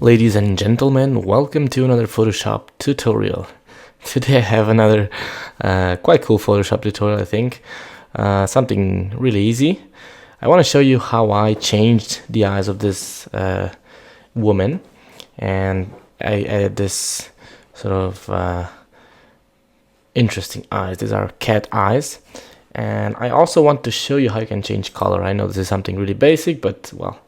Ladies and gentlemen, welcome to another Photoshop tutorial. Today I have another quite cool Photoshop tutorial, I think. Something really easy. I want to show you how I changed the eyes of this woman, and I added this sort of interesting eyes. These are cat eyes. And I also want to show you how you can change color. I know this is something really basic, but well,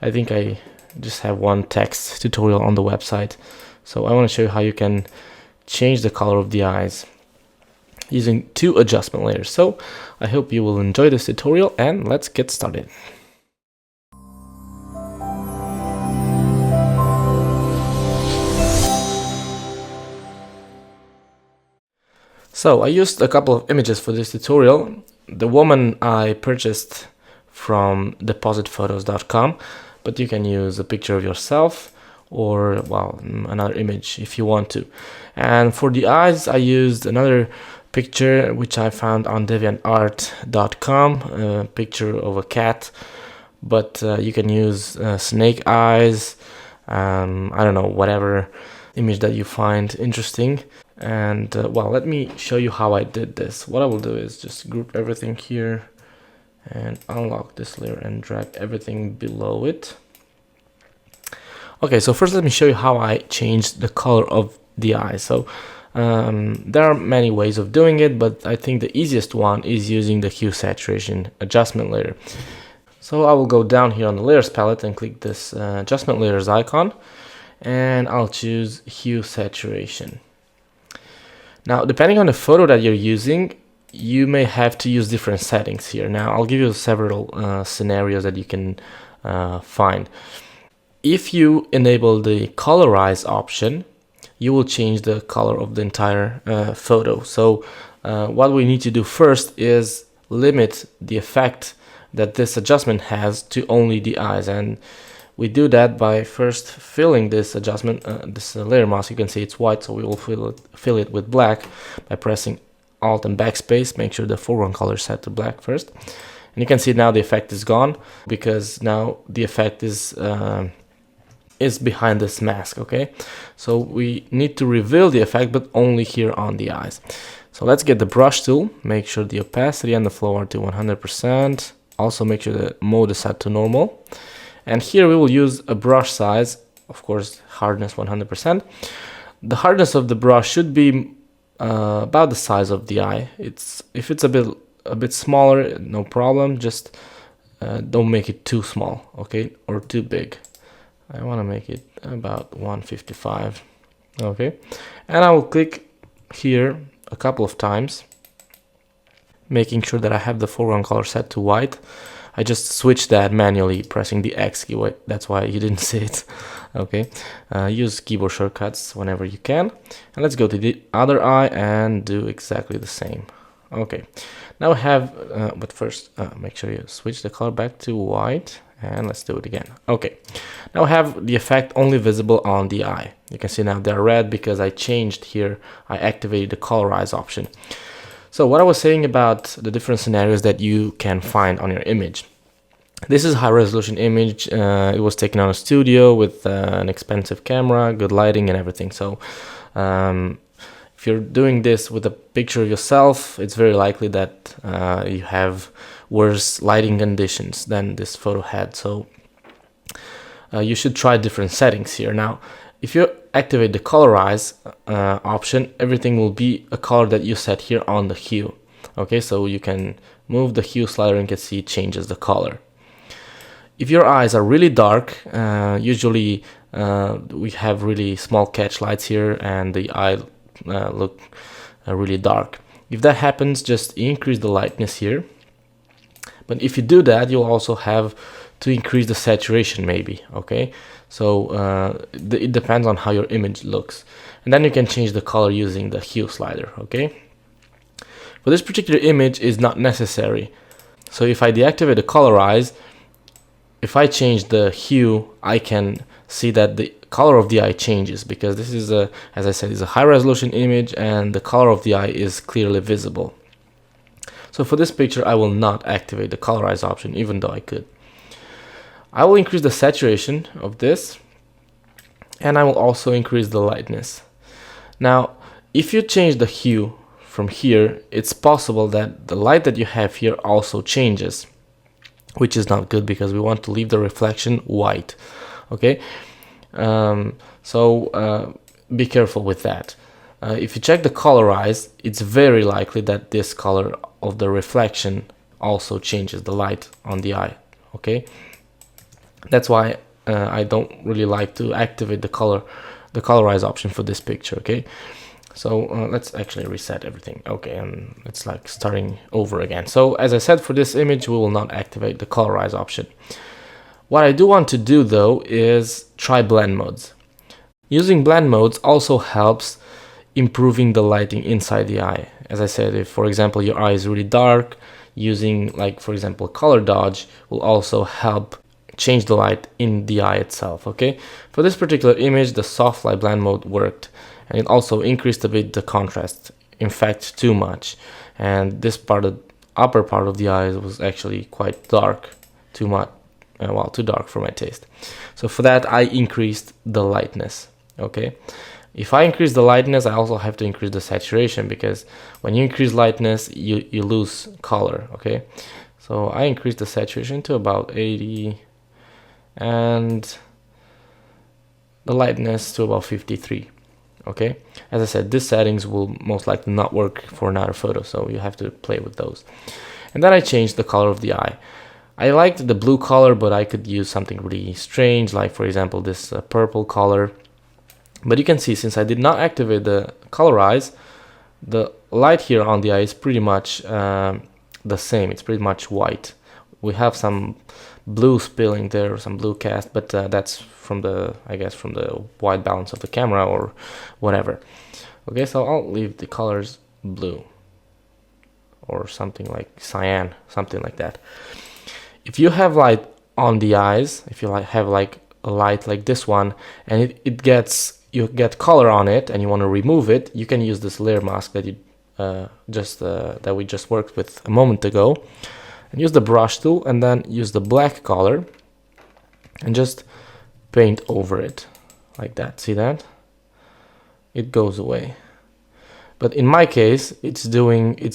I think I just have one text tutorial on the website. So I want to show you how you can change the color of the eyes using two adjustment layers. So I hope you will enjoy this tutorial, and let's get started. So I used a couple of images for this tutorial. The woman I purchased from depositphotos.com, but you can use a picture of yourself or, well, another image if you want to. And for the eyes, I used another picture which I found on deviantart.com, a picture of a cat, but you can use snake eyes, I don't know, whatever image that you find interesting. And well, let me show you how I did this. What I will do is just group everything here and unlock this layer and drag everything below it. Okay, so first let me show you how I changed the color of the eye. So there are many ways of doing it, but I think the easiest one is using the hue saturation adjustment layer. So I will go down here on the layers palette and click this adjustment layers icon, and I'll choose hue saturation. Now, depending on the photo that you're using, you may have to use different settings here. Now, I'll give you several scenarios that you can find. If you enable the colorize option, you will change the color of the entire photo. So what we need to do first is limit the effect that this adjustment has to only the eyes, and we do that by first filling this adjustment, this layer mask. You can see it's white, so we will fill it with black by pressing Alt and Backspace. Make sure the foreground color is set to black first. And you can see now the effect is gone, because now the effect is behind this mask, okay? So we need to reveal the effect, but only here on the eyes. So let's get the brush tool, make sure the opacity and the flow are to 100%. Also make sure the mode is set to normal. And here we will use a brush size, of course, hardness 100%. The hardness of the brush should be about the size of the eye. If it's a bit smaller, no problem. Just don't make it too small, okay, or too big. I want to make it about 155, okay. And I will click here a couple of times, making sure that I have the foreground color set to white. I just switched that manually, pressing the X key. That's why you didn't see it. Okay, use keyboard shortcuts whenever you can. And let's go to the other eye and do exactly the same. Okay, now I have, but first make sure you switch the color back to white, and let's do it again. Okay, now I have the effect only visible on the eye. You can see now they're red because I changed here. I activated the colorize option. So what I was saying about the different scenarios that you can find on your image. This is a high resolution image. It was taken on a studio with an expensive camera, good lighting and everything. So if you're doing this with a picture of yourself, it's very likely that you have worse lighting conditions than this photo had. So you should try different settings here. Now, if you activate the colorize option, everything will be a color that you set here on the hue. Okay, so you can move the hue slider and you can see it changes the color. If your eyes are really dark, usually we have really small catch lights here and the eye look really dark. If that happens, just increase the lightness here. But if you do that, you'll also have to increase the saturation maybe, okay? So it depends on how your image looks. And then you can change the color using the hue slider, okay? For this particular image is not necessary. So if I deactivate the colorize, if I change the hue, I can see that the color of the eye changes, because this is as I said, is a high resolution image and the color of the eye is clearly visible. So for this picture, I will not activate the colorize option, even though I could. I will increase the saturation of this and I will also increase the lightness. Now, if you change the hue from here, it's possible that the light that you have here also changes, which is not good because we want to leave the reflection white. Okay, be careful with that. If you check the colorize, it's very likely that this color of the reflection also changes the light on the eye. Okay, that's why I don't really like to activate the colorize option for this picture. Okay, so let's actually reset everything. Okay, and it's like starting over again. So as I said, for this image we will not activate the colorize option. What I do want to do though is try blend modes. Using blend modes also helps improving the lighting inside the eye. As I said, if for example your eye is really dark, using like for example color dodge will also help change the light in the eye itself. Okay, for this particular image the soft light blend mode worked, and it also increased a bit the contrast, in fact too much, and this part of upper part of the eye was actually quite dark, too much, well, too dark for my taste. So for that I increased the lightness. Okay, if I increase the lightness I also have to increase the saturation, because when you increase lightness you lose color. Okay, so I increased the saturation to about 80 and the lightness to about 53. Okay, as I said, these settings will most likely not work for another photo, so you have to play with those. And then I changed the color of the eye. I liked the blue color, but I could use something really strange, like for example this purple color. But you can see, since I did not activate the colorize, the light here on the eye is pretty much the same. It's pretty much white. We have some blue spilling there, some blue cast, but that's from the, I guess, from the white balance of the camera or whatever. Okay, so I'll leave the colors blue or something like cyan, something like that. If you have light on the eyes, if you have like a light like this one, and you get color on it and you want to remove it, you can use this layer mask that that we just worked with a moment ago, and use the brush tool and then use the black color and just paint over it like that. See that? It goes away. But in my case, it's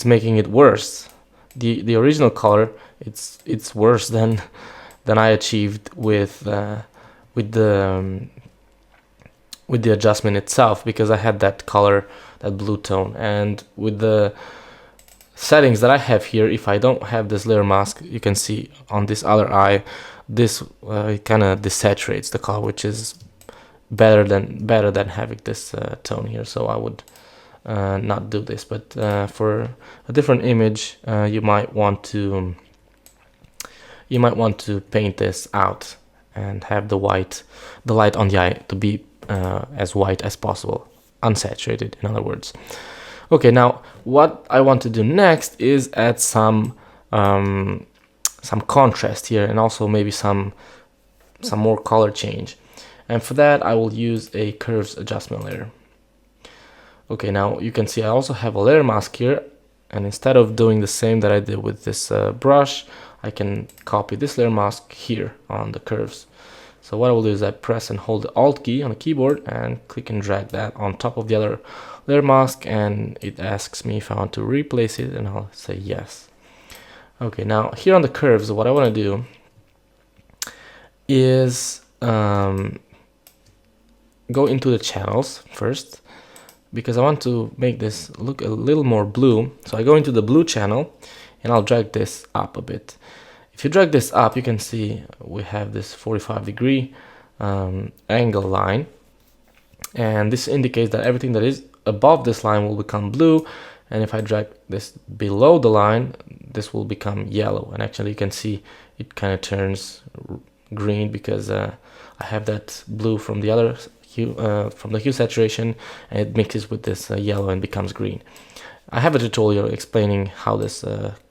making it worse. The original color, it's worse than I achieved with the adjustment itself, because I had that color, that blue tone, and with the settings that I have here, if I don't have this layer mask, you can see on this other eye, this kind of desaturates the color, which is better than having this tone here. So I would not do this, but for a different image, you might want to paint this out and have the light on the eye to be as white as possible, unsaturated, in other words. Okay, now what I want to do next is add some contrast here, and also maybe some more color change. And for that I will use a curves adjustment layer. Okay, now you can see I also have a layer mask here, and instead of doing the same that I did with this brush, I can copy this layer mask here on the curves. So what I will do is I press and hold the Alt key on the keyboard and click and drag that on top of the other layer mask, and it asks me if I want to replace it, and I'll say yes. Okay, now here on the curves, what I want to do is go into the channels first, because I want to make this look a little more blue. So I go into the blue channel and I'll drag this up a bit. If you drag this up, you can see we have this 45-degree angle line, and this indicates that everything that is above this line will become blue, and if I drag this below the line, this will become yellow. And actually you can see it kind of turns green because I have that blue from the other hue, from the hue saturation, and it mixes with this yellow and becomes green. I have a tutorial explaining how this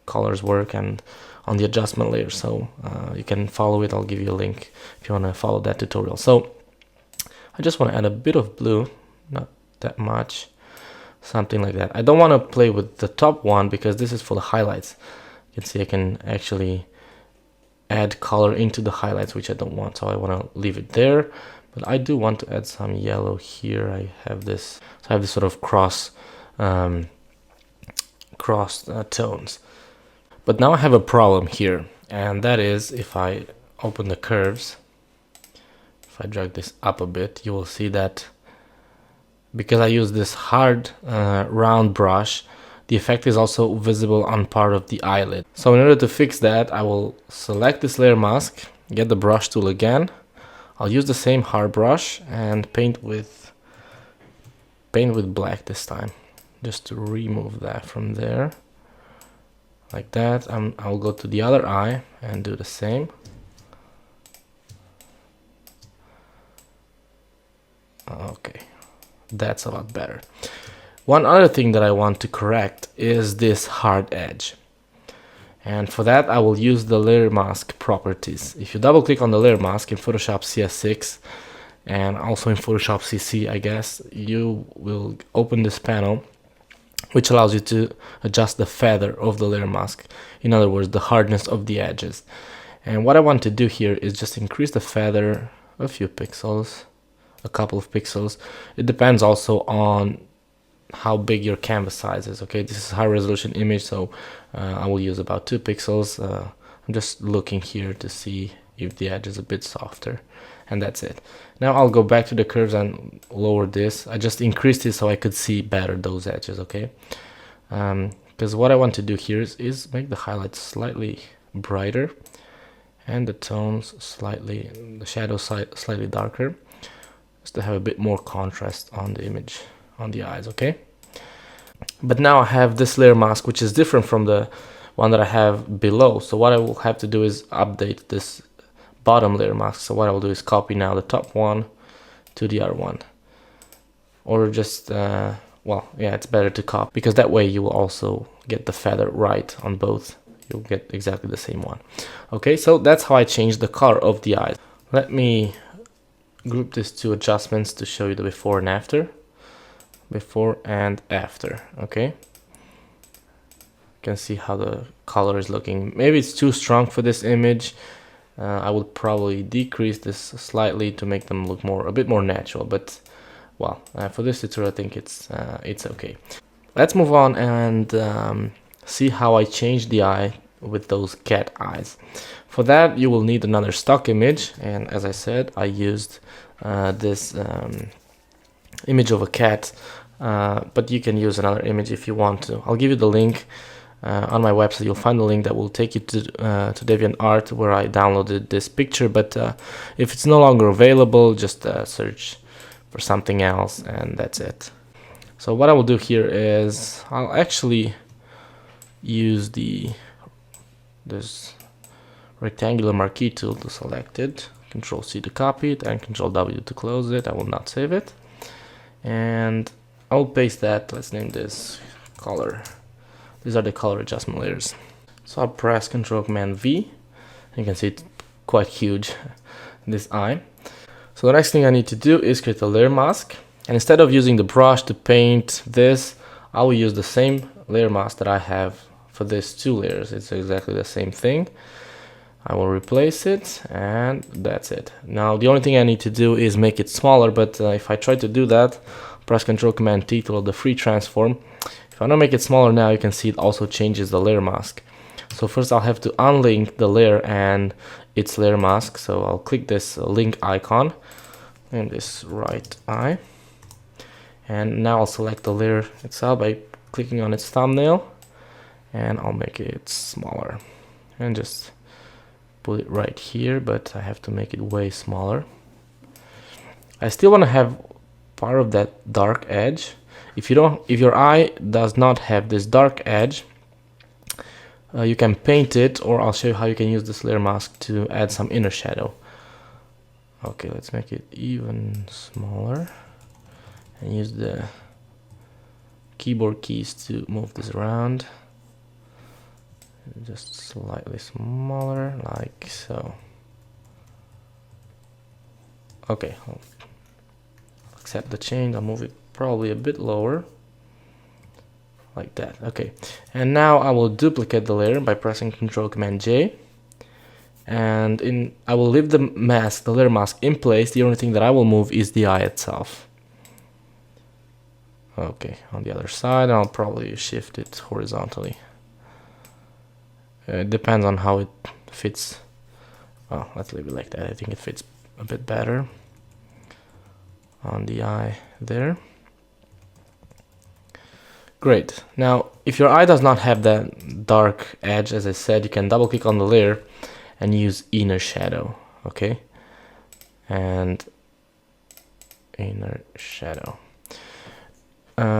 colors work and on the adjustment layer, so you can follow it. I'll give you a link if you want to follow that tutorial. So I just want to add a bit of blue, not that much, something like that. I don't want to play with the top one because this is for the highlights. You can see I can actually add color into the highlights, which I don't want, so I want to leave it there. But I do want to add some yellow here. I have this sort of cross tones. But now I have a problem here, and that is if I open the curves, if I drag this up a bit, you will see that because I use this hard round brush, the effect is also visible on part of the eyelid. So in order to fix that, I will select this layer mask, get the brush tool again. I'll use the same hard brush and paint with black this time, just to remove that from there. Like that. I'll go to the other eye and do the same. Okay, that's a lot better. One other thing that I want to correct is this hard edge. And for that, I will use the layer mask properties. If you double click on the layer mask in Photoshop CS6 and also in Photoshop CC, I guess, you will open this panel, which allows you to adjust the feather of the layer mask. In other words, the hardness of the edges. And what I want to do here is just increase the feather a few pixels, a couple of pixels. It depends also on how big your canvas size is. Okay, this is a high resolution image, so I will use about 2 pixels. I'm just looking here to see if the edge is a bit softer, and that's it. Now I'll go back to the curves and lower this. I just increased it so I could see better those edges. Okay, because what I want to do here is make the highlights slightly brighter and the tones slightly, the shadow slightly darker, just to have a bit more contrast on the image, on the eyes. Okay, but now I have this layer mask, which is different from the one that I have below. So what I will have to do is update this bottom layer mask. So what I will do is copy now the top one to the other one, or just well, yeah, it's better to copy, because that way you will also get the feather right on both. You'll get exactly the same one. Okay, so that's how I changed the color of the eyes. Let me group these two adjustments to show you the before and after. Before and after. Okay, you can see how the color is looking. Maybe it's too strong for this image. I would probably decrease this slightly to make them look a bit more natural, but well, for this tutorial I think it's okay. Let's move on and see how I change the eye with those cat eyes. For that you will need another stock image, and as I said, I used this image of a cat, but you can use another image if you want to. I'll give you the link on my website. You'll find the link that will take you to DeviantArt, where I downloaded this picture, but if it's no longer available, just search for something else, and that's it. So what I will do here is I'll actually use this rectangular marquee tool to select it, Control C to copy it, and Control W to close it. I will not save it, and I'll paste that. Let's name this color. These are the color adjustment layers. So I'll press Control Command V. You can see it's quite huge, this eye. So the next thing I need to do is create a layer mask, and instead of using the brush to paint this, I will use the same layer mask that I have for these two layers. It's exactly the same thing. I will replace it, and that's it. Now the only thing I need to do is make it smaller, but if I try to do that, press Control Command T to load the free transform. If I want to make it smaller now, you can see it also changes the layer mask. So first I'll have to unlink the layer and its layer mask. So I'll click this link icon and this right eye, and now I'll select the layer itself by clicking on its thumbnail, and I'll make it smaller and just put it right here, but I have to make it way smaller. I still want to have part of that dark edge. If your eye does not have this dark edge, you can paint it, or I'll show you how you can use this layer mask to add some inner shadow. Okay, let's make it even smaller and use the keyboard keys to move this around. Just slightly smaller, like so. Okay, I'll accept the change. I'll move it probably a bit lower, like that. Okay, and now I will duplicate the layer by pressing Control Command J, And I will leave the mask, the layer mask in place. The only thing that I will move is the eye itself. Okay, on the other side, I'll probably shift it horizontally. It depends on how it fits. Well, let's leave it like that. I think it fits a bit better on the eye there. Great. Now, if your eye does not have that dark edge, as I said, you can double click on the layer and use inner shadow. Okay, and inner shadow.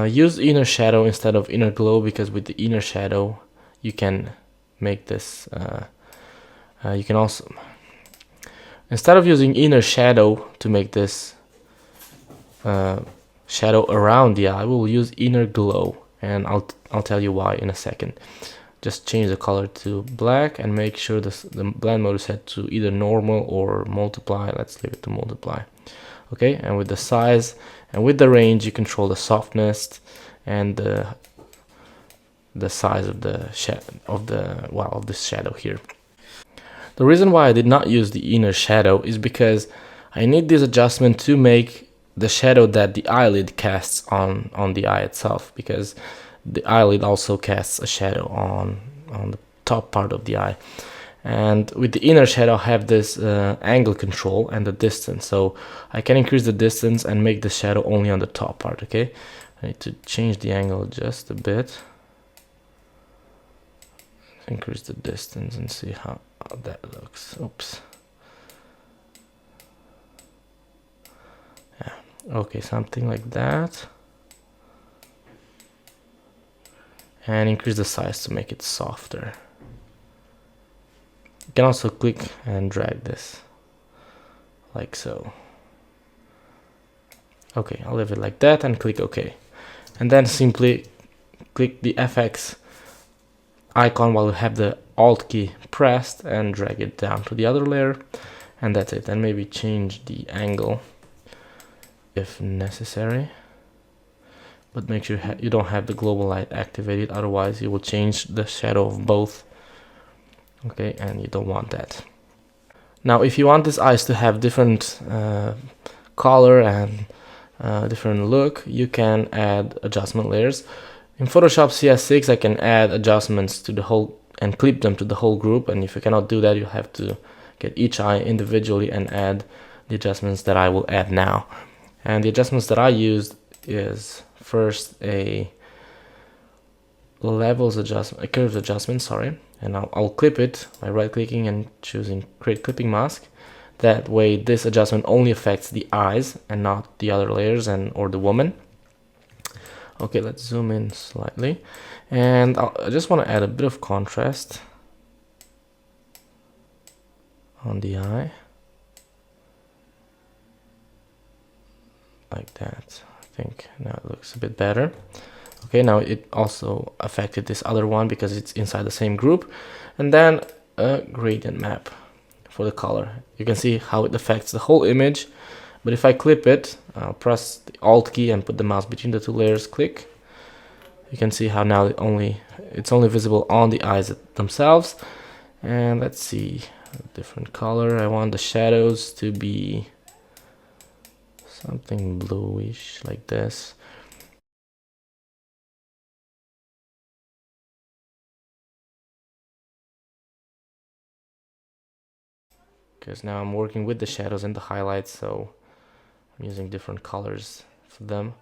Use inner shadow instead of inner glow, because with the inner shadow you can make this you can also, instead of using inner shadow to make this shadow around the eye, we'll use inner glow, and I'll tell you why in a second. Just change the color to black and make sure the blend mode is set to either normal or multiply. Let's leave it to multiply. Okay, and with the size and with the range, you control the softness and the size of the of this shadow here. The reason why I did not use the inner shadow is because I need this adjustment to make the shadow that the eyelid casts on the eye itself, because the eyelid also casts a shadow on the top part of the eye. And with the inner shadow, I have this angle control and the distance, so I can increase the distance and make the shadow only on the top part. Okay, I need to change the angle just a bit, increase the distance, and see how that looks. Oops. Yeah. Okay, something like that. And increase the size to make it softer. You can also click and drag this like so. Okay, I'll leave it like that and click OK. And then simply click the FX icon while you have the Alt key pressed and drag it down to the other layer, and that's it. And maybe change the angle if necessary, but make sure you don't have the global light activated, otherwise you will change the shadow of both. Okay, and you don't want that. Now if you want these eyes to have different color and different look, you can add adjustment layers. In Photoshop CS6 I can add adjustments to the whole and clip them to the whole group, and if you cannot do that, you have to get each eye individually and add the adjustments that I will add now. And the adjustments that I used is first a levels adjustment, a curves adjustment, sorry, and I'll clip it by right clicking and choosing create clipping mask. That way this adjustment only affects the eyes and not the other layers or the woman. Okay, let's zoom in slightly, and I just want to add a bit of contrast on the eye, like that. I think now it looks a bit better. Okay, now it also affected this other one because it's inside the same group. And then a gradient map for the color. You can see how it affects the whole image, but if I clip it, I'll press the Alt key and put the mouse between the two layers, click. You can see how now it's only visible on the eyes themselves. And let's see, a different color. I want the shadows to be something bluish like this. Because now I'm working with the shadows and the highlights, so I'm using different colors for them.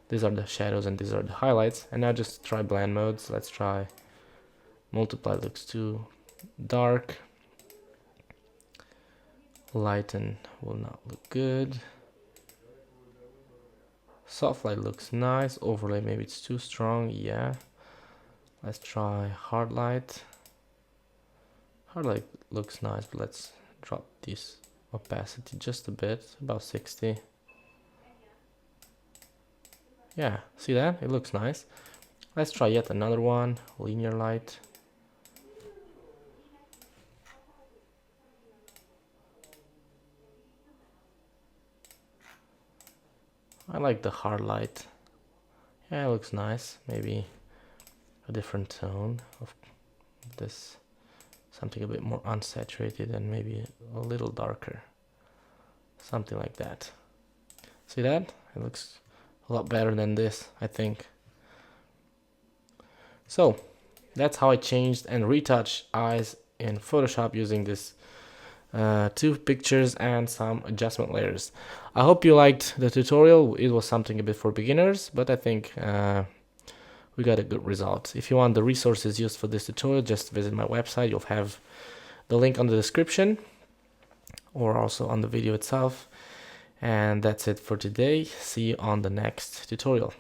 These are the shadows and these are the highlights. And now just try blend modes. Let's try multiply, looks too dark. Lighten will not look good. Soft light looks nice. Overlay, maybe it's too strong. Yeah. Let's try hard light. Hard light looks nice, but let's drop this opacity just a bit, about 60. Yeah, see that? It looks nice. Let's try yet another one, linear light. I like the hard light. Yeah, it looks nice. Maybe a different tone of this something a bit more unsaturated and maybe a little darker, something like that. See that? It looks a lot better than this, I think. So that's how I changed and retouched eyes in Photoshop using this 2 pictures and some adjustment layers. I hope you liked the tutorial. It was something a bit for beginners, but I think we got a good result. If you want the resources used for this tutorial, just visit my website. You'll have the link on the description or also on the video itself. And that's it for today. See you on the next tutorial.